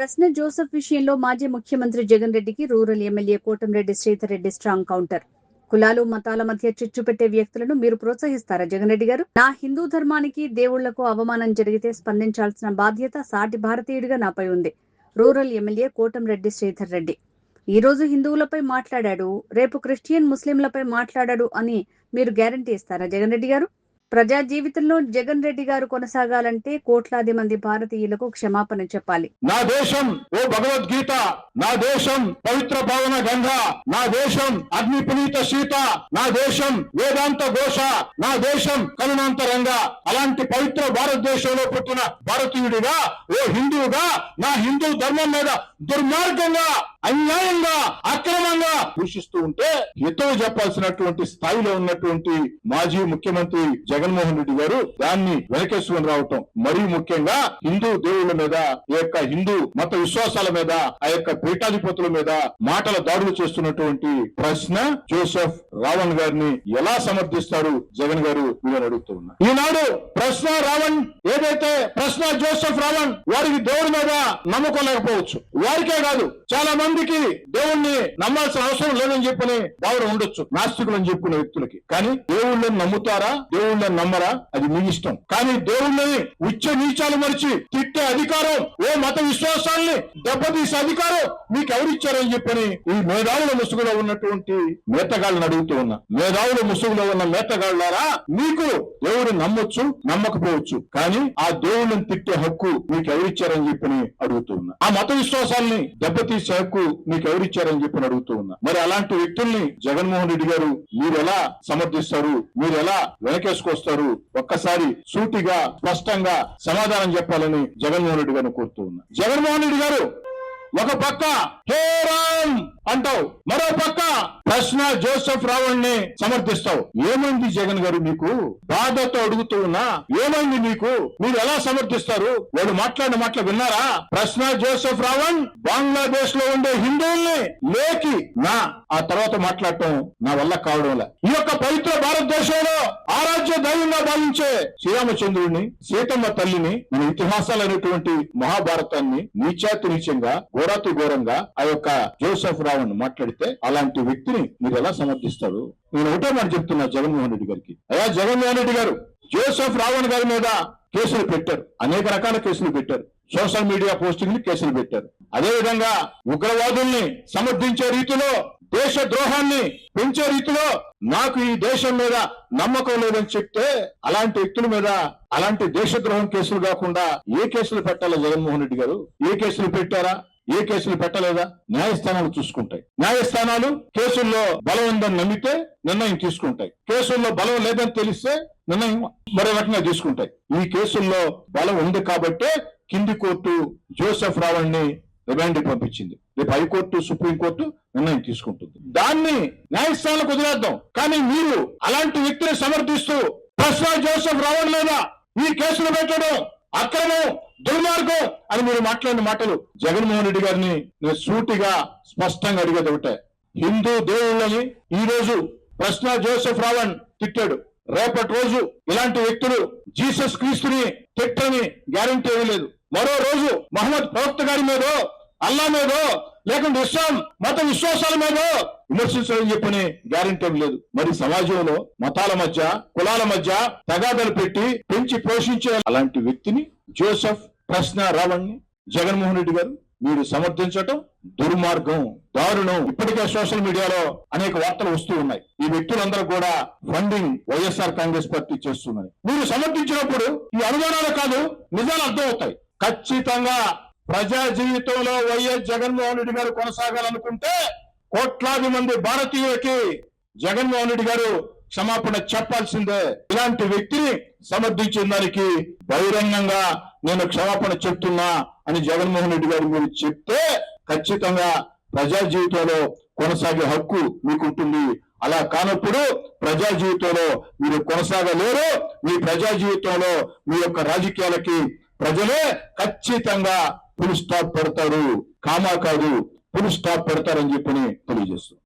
ప్రశ్న జోసెఫ్ విషయంలో మాజీ ముఖ్యమంత్రి జగన్ రెడ్డికి rural MLA Kotamreddy Sridhar Reddy strong counter. కులాలు మతాల మధ్య చిచ్చు పెట్టే వ్యక్తులను మీరు ప్రోత్సహిస్తారా జగన్ రెడ్డి గారు? నా హిందూ ధర్మానికి దేవుళ్లకు అవమానం జరిగితే స్పందించాల్సిన బాధ్యత సాటి భారతీయుడిగా నాపై ఉంది. రూరల్ ఎమ్మెల్యే కోటంరెడ్డి శ్రీధర్ రెడ్డి ఈ రోజు హిందువులపై మాట్లాడాడు, రేపు క్రిస్టియన్ ముస్లింలపై మాట్లాడాడు అని మీరు గ్యారంటీ ఇస్తారా జగన్ రెడ్డి గారు? ప్రజా జీవితంలో జగన్ రెడ్డి గారు కొనసాగాలంటే కోట్లాది మంది భారతీయులకు క్షమాపణ చెప్పాలి. నా దేశం ఓ భగవద్గీత, నా దేశం పవిత్ర పావన గంగా, నా దేశం అగ్ని పునీత సీత, నా దేశం వేదాంత ఘోష, నా దేశం కరుణాంతరంగా. అలాంటి పవిత్ర భారతదేశంలో పుట్టిన భారతీయుడిగా, ఓ హిందువుగా నా హిందూ ధర్మం మీద దుర్మార్గంగా, అన్యాయంగా, అక్రమంగా దూషిస్తూ ఉంటే హితవు చెప్పాల్సినటువంటి స్థాయిలో ఉన్నటువంటి మాజీ ముఖ్యమంత్రి జగన్మోహన్ రెడ్డి గారు దాన్ని వెనకేసుకుని రావటం, మరీ ముఖ్యంగా హిందూ దేవుళ్ళ మీద, ఈ యొక్క హిందూ మత విశ్వాసాల మీద, ఆ యొక్క పీఠాధిపతుల మీద మాటల దాడులు చేస్తున్నటువంటి ప్రశ్న జోసెఫ్ రావణ్ గారిని ఎలా సమర్థిస్తారు జగన్ గారు మీరు అడుగుతూ ఉన్నారు. ఈనాడు ప్రశ్న రావణ్ ఏదైతే ప్రశ్న జోసెఫ్ రావణ్ వారికి దేవుడి మీద నమ్మకం లేకపోవచ్చు, వారికే కాదు చాలా మందికి దేవుణ్ణి నమ్మాల్సిన అవసరం లేదని చెప్పని భావన ఉండొచ్చు నాస్తికులు అని చెప్పుకునే వ్యక్తులకి. కానీ దేవుళ్ళని నమ్ముతారా, దేవుళ్ళని నమ్మరా అది మీ ఇష్టం. కానీ దేవుళ్ళని ఉచ్చ నీచాలు మరిచి తిట్టే అధికారం, ఓ మత విశ్వాసాల్ని దెబ్బతీసే అధికారం మీకు ఎవరిచ్చారని చెప్పని ఈ మేధావుల ముసుగులో ఉన్నటువంటి మేతగాళ్ళని అడుగుతూ ఉన్నా. మేధావుల ముసుగులో ఉన్న మేతగాళ్ళారా, మీకు దేవుడు నమ్మొచ్చు నమ్మకపోవచ్చు, కానీ ఆ దేవుళ్ళని తిట్టే హక్కు మీకు ఎవరిచ్చారని చెప్పని అడుగుతూ ఉన్నా. ఆ మత విశ్వాసాల్ని దెబ్బతీసే హక్కు మీకు ఎవరిచ్చారని చెప్పని అడుగుతూ ఉన్నా. మరి అలాంటి వ్యక్తుల్ని జగన్మోహన్ రెడ్డి గారు మీరు ఎలా సమర్థిస్తారు, మీరు ఎలా వెనకేసుకొస్తారు? ఒక్కసారి సూటిగా స్పష్టంగా సమాధానం చెప్పాలని జగన్మోహన్ రెడ్డి గారిని కోరుతూ ఉన్నా. జగన్మోహన్ రెడ్డి గారు ఒక పక్క హే రామ్ అంటావు, మరో పక్క ప్రశ్న జోసెఫ్ రావణ్ణి సమర్థిస్తావు. ఏమైంది జగన్ గారు మీకు? బాధతో అడుగుతూ ఉన్నా, ఏమైంది మీకు? మీరు ఎలా సమర్థిస్తారు? వాళ్ళు మాట్లాడిన మాటలు విన్నారా? ప్రశ్న జోసెఫ్ రావణ్ బంగ్లాదేశ్ లో ఉండే హిందువుల్ని లేకి ఆ తర్వాత మాట్లాడటం నా వల్ల కావడం. ఈ యొక్క పవిత్ర భారతదేశంలో ఆరాధ్య దైవంగా భావించే శ్రీరామచంద్రుడిని, సీతమ్మ తల్లిని, మన ఇతిహాసాలు అనేటువంటి మహాభారతాన్ని నీచాతి నీచంగా, ఘోరాతి ఘోరంగా ఆ యొక్క జోసెఫ్ రావణ్ మాట్లాడితే అలాంటి వ్యక్తిని మీరు ఎలా సమర్థిస్తారు? నేను ఒకటే మాట చెప్తున్నా జగన్మోహన్ రెడ్డి గారికి. అయ్యా జగన్మోహన్ రెడ్డి గారు, జోసెఫ్ రావణ్ గారి మీద కేసులు పెట్టారు, అనేక రకాల కేసులు పెట్టారు, సోషల్ మీడియా పోస్టింగ్లు కేసులు పెట్టారు. అదే విధంగా ఉగ్రవాదుల్ని సమర్థించే రీతిలో, దేశ ద్రోహాన్ని పెంచే రీతిలో నాకు ఈ దేశం మీద నమ్మకం లేదని చెప్తే అలాంటి వ్యక్తుల మీద అలాంటి దేశద్రోహం కేసులు కాకుండా ఏ కేసులు పెట్టాలా జగన్మోహన్ రెడ్డి గారు? ఏ కేసులు పెట్టారా? ఏ కేసులు పెట్టలేదా? న్యాయస్థానాలు చూసుకుంటాయి. న్యాయస్థానాలు కేసుల్లో బలం ఉందని నమ్మితే నిర్ణయం తీసుకుంటాయి, కేసుల్లో బలం లేదని తెలిస్తే నిర్ణయం మరో రకంగా తీసుకుంటాయి. ఈ కేసుల్లో బలం ఉంది కాబట్టే కింది కోర్టు జోసెఫ్ రావణ్ని రిమాండ్ పంపించింది. రేపు హైకోర్టు, సుప్రీంకోర్టు నిర్ణయం తీసుకుంటుంది. దాన్ని న్యాయస్థానాలకు వదిలేద్దాం. కానీ మీరు అలాంటి వ్యక్తిని సమర్థిస్తూ ప్రశ్న జోసెఫ్ రావణ్ లేదా ఈ కేసులు పెట్టడం అక్రమం, దుర్మార్గం అని మీరు మాట్లాడిన మాటలు జగన్మోహన్ రెడ్డి గారిని నేను సూటిగా స్పష్టంగా అడిగేది ఒకటే. హిందూ దేవుళ్ళని ఈ రోజు ప్రశ్న జోసెఫ్ రావణ్ తిట్టాడు, రేపటి రోజు ఇలాంటి వ్యక్తులు జీసస్ క్రీస్తుని తిట్టని గ్యారంటీ ఇవ్వలేదు. మరో రోజు మహమ్మద్ ప్రవక్త గారి మీదో, అల్లా మీదో, లేకుంటే ఇస్లాం మత విశ్వాసాల మీద విమర్శించాలని చెప్పని గ్యారంటీ లేదు. మరి సమాజంలో మతాల మధ్య, కులాల మధ్య తగాదాలు పెట్టి పెంచి పోషించే అలాంటి వ్యక్తిని జోసెఫ్ ప్రశ్న రావణ్ని జగన్మోహన్ రెడ్డి గారు మీరు సమర్థించటం దుర్మార్గం, దారుణం. ఇప్పటికే సోషల్ మీడియాలో అనేక వార్తలు వస్తూ ఉన్నాయి. ఈ వ్యక్తులందరూ కూడా ఫండింగ్ వైఎస్ఆర్ కాంగ్రెస్ పార్టీ చేస్తున్నారు. మీరు సమర్థించినప్పుడు ఈ అనుమానాలు కాదు నిజాలు అర్థమవుతాయి. ఖచ్చితంగా ప్రజా జీవితంలో వైఎస్ జగన్మోహన్ రెడ్డి గారు కొనసాగాలనుకుంటే కోట్లాది మంది భారతీయులకి జగన్మోహన్ రెడ్డి గారు క్షమాపణ చెప్పాల్సిందే. ఇలాంటి వ్యక్తిని సమర్థించిన దానికి బహిరంగంగా నేను క్షమాపణ చెప్తున్నా అని జగన్మోహన్ రెడ్డి గారు మీరు చెప్తే ఖచ్చితంగా ప్రజా జీవితంలో కొనసాగే హక్కు మీకుంటుంది. అలా కానప్పుడు ప్రజా జీవితంలో మీరు కొనసాగలేరు. మీ ప్రజా జీవితంలో మీ యొక్క రాజకీయాలకి ప్రజలే ఖచ్చితంగా ఫుల్ స్టాప్ పెడతారు, కామా కాదు ఫుల్ స్టాప్ పెడతారని చెప్పని తెలియజేస్తారు.